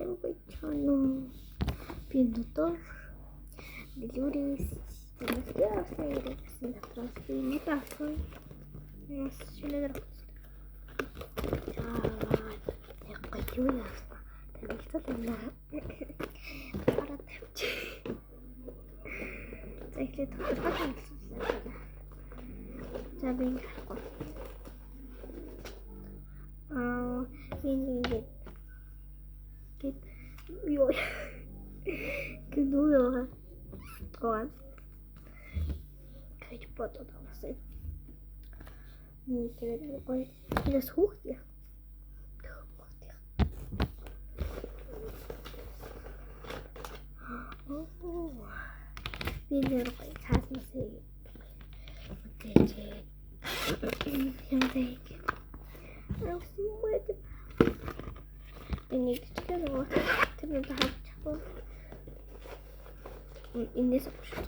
자고 있잖아. 비누도 Delores demasiado transformação. Nossa, generosa. 약간 기분이었어. 재밌었나? para tempo. 이렇게 더 하고 있었어요. 자, 맹할 거. 이게 요야. 그 노래가 또한 그게 뻗어나왔어요. 이게 속이야. 비디오로 거의 자세히 이제 현재 뭐지? 이게 찍어서 들면 다 하고 인내서 보시죠.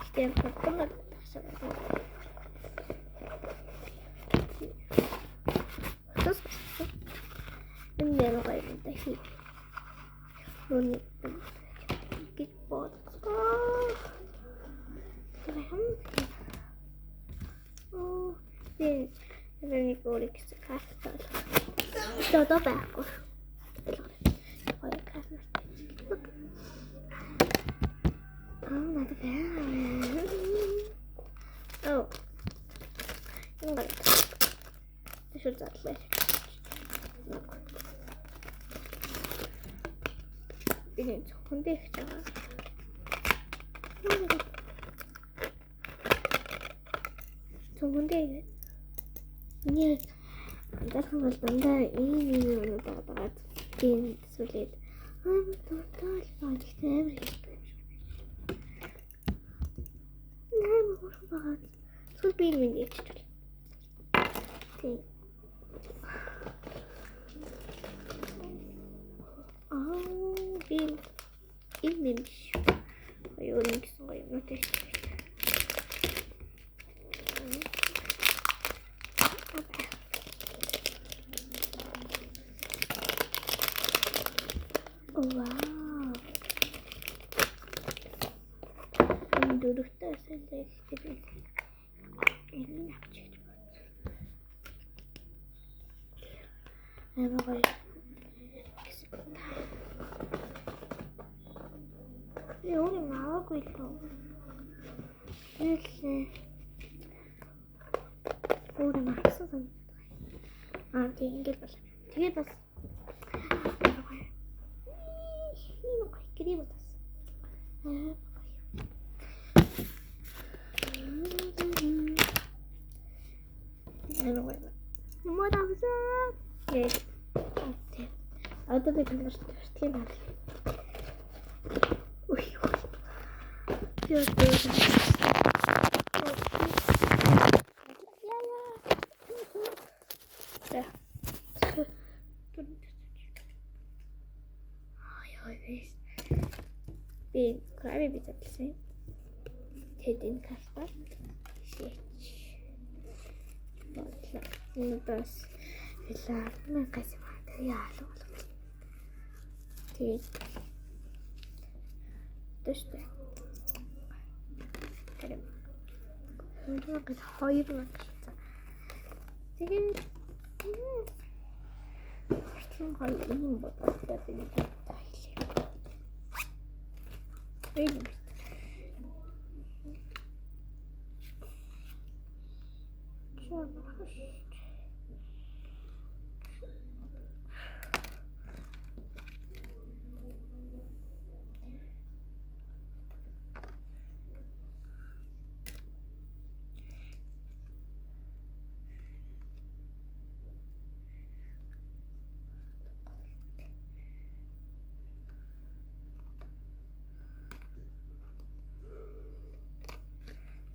기대한 것만 다시 하고 내려가 있는데 눈이 이렇게 뻗어 그래 하면 네 그러니까 우리 갔어요. 저도 배고 거기 가서 나도 배 이거 should that let 이게 좋은데 그잖아. 좋은데 이게 안타까운 건데 이 미묘하다가 긴 소리 또 어디 때문에 날 먹고 싶어 소비는 얘기 좀 bin inmemiş. Oyunun sayımı test. Wow. Duduk da sesleştirdim. Elini yapacağım. Hemen koyayım. 우리 나오고 있어. 이렇게 우리 나왔어. 되게 봤어. 되게 봤어. 이거 거의 그리 봤어. 뭐다 보자. 예. 아들이 불렀을 때 스티브 bir klavye bitirsin. Tedin kaslar. Bunu da ne kasım vardı ya. Ted. Düştü. Hadi. Bakın hayır bakışta. Dedim. Artık hayırım bakışta benim dahil. Öyle mi?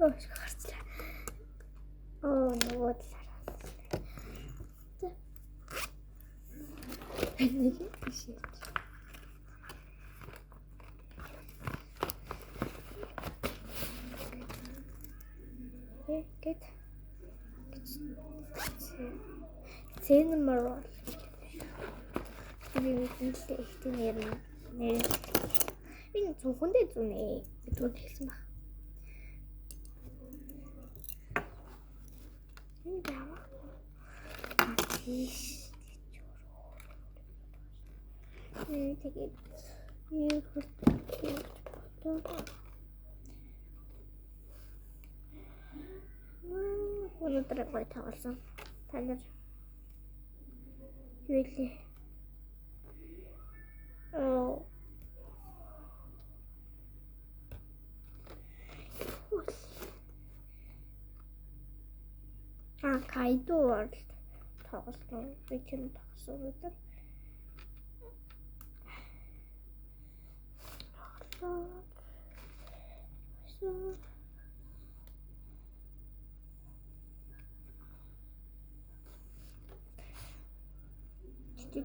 Oh, çıkarttılar. Ne oldular aslında. Ne bir şey. Git. Cinnamoroll. Ini 진짜 ихтэнээр нэр. Энэ зөвхөндөө зүнэ. Түн хэлсэн ба. Энэ яа? Атиш. Тэгээд юу өнөөдөр гоё тоглосон. Та нар юу илээ? Kaido World тоглосон. Би тэр тоглосон өнөөдөр.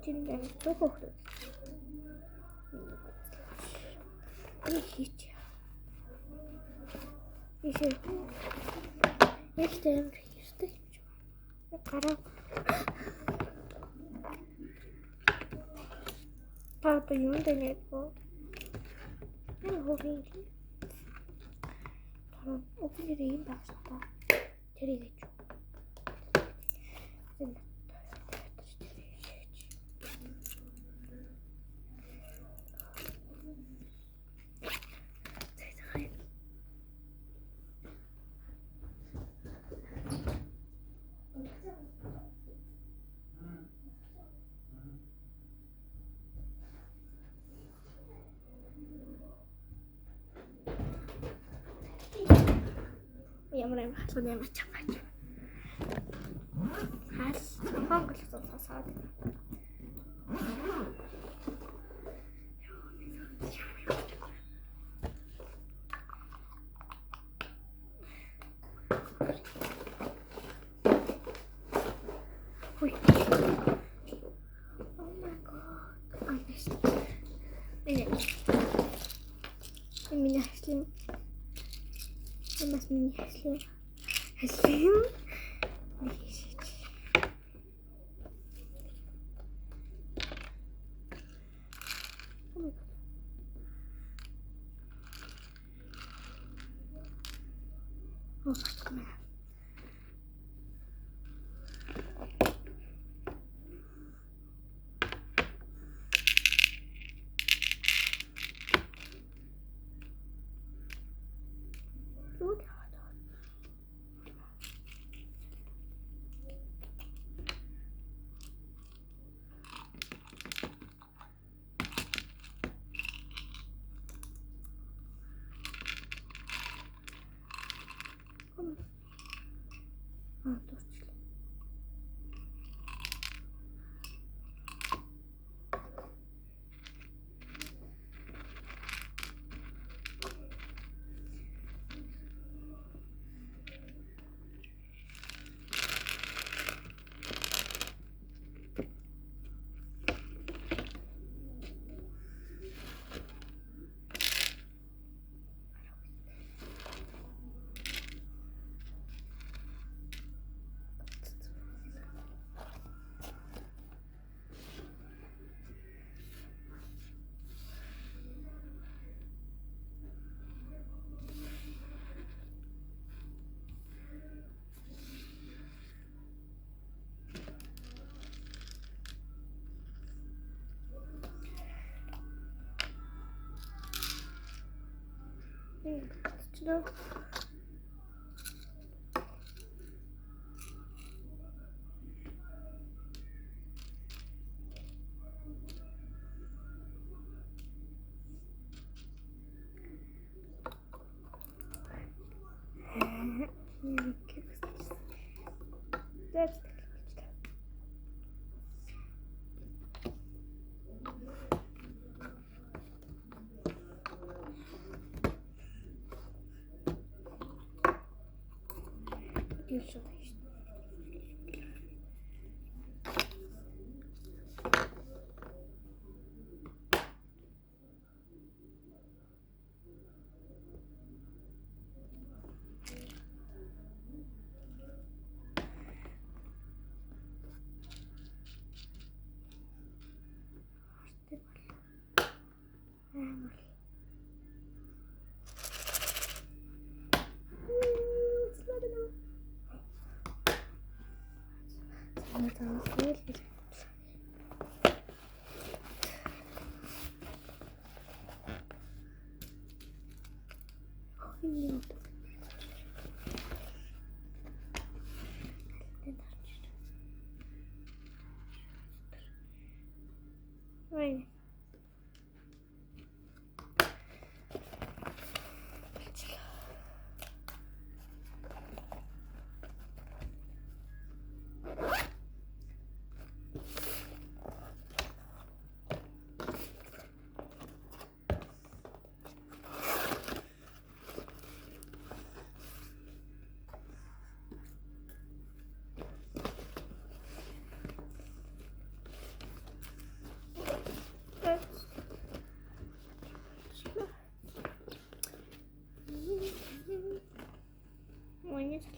Тэнд тохиох хөөх. Ихич. Ихтэй юустай. Гараа. Та юу нэ бо? Хөөе. Тараа өглөө юм багсаа. Тэрийг ч. Ямар юм хасууд ямар чамаач. Хас хонголсон сасаад. Ой. Oh my god. I missed it. Меня шли. У нас меня шли. Oh my god. No. That's usually. Aynen. Evet. Oynayacağız.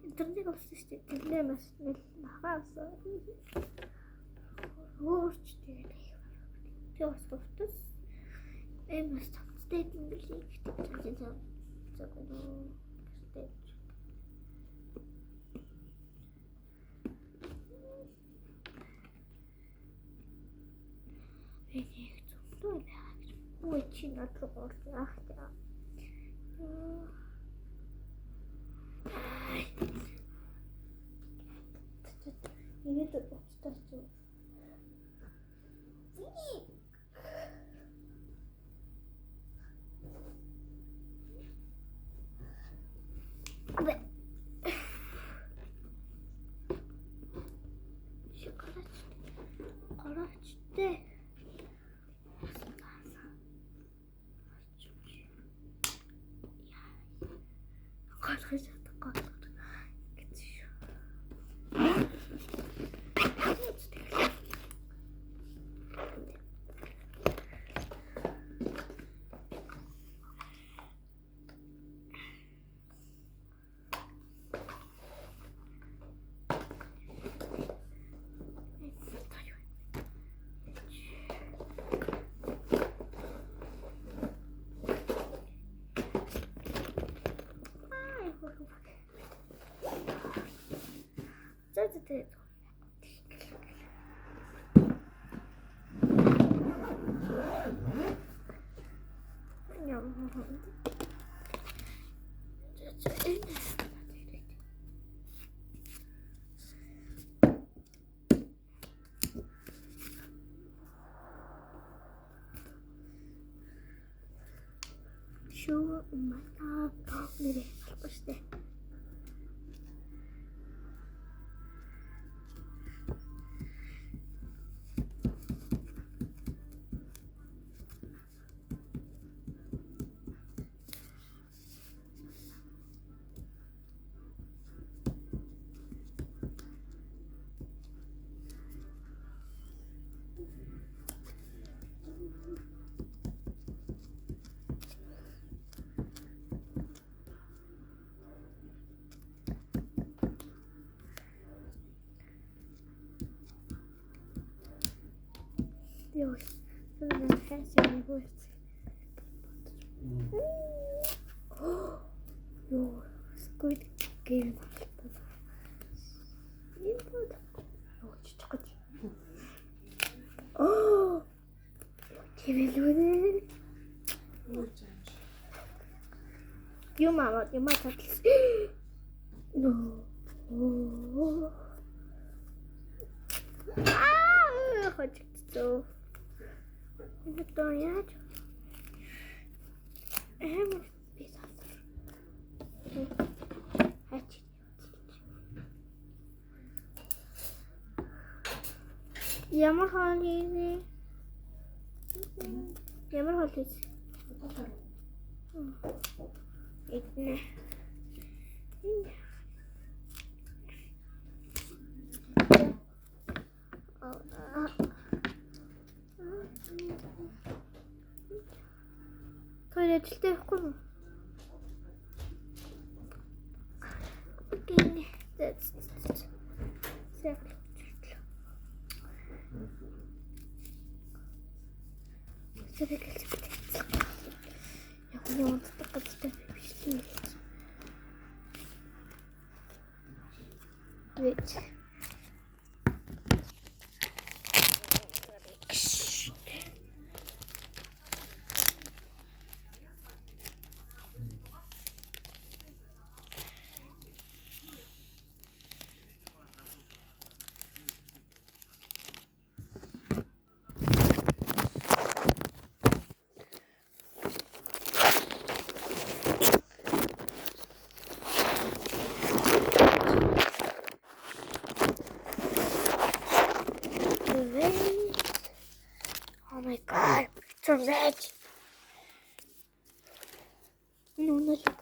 Internet assiste problemas na raça. Host Deus Gostes. Mas statement belegt. Очень отлично. Это что? Карачте. Это. Şu mata nereye işte. Dios, una emergencia de muerte. No, Squid Game. Oh, qué velude. Yo mata. No. Oh. Ah, chodź tu. To ja. Ямар халıydı? Ямар халıydı? İtne. Tuvalette yok mu? Okey. That's. Я не want to так ведь. Oh my god, it's red. Ну, нафиг.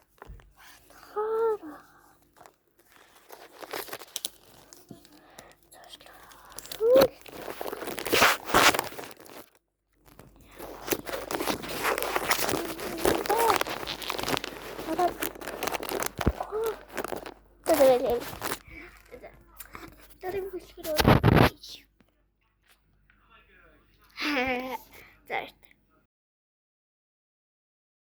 Certo.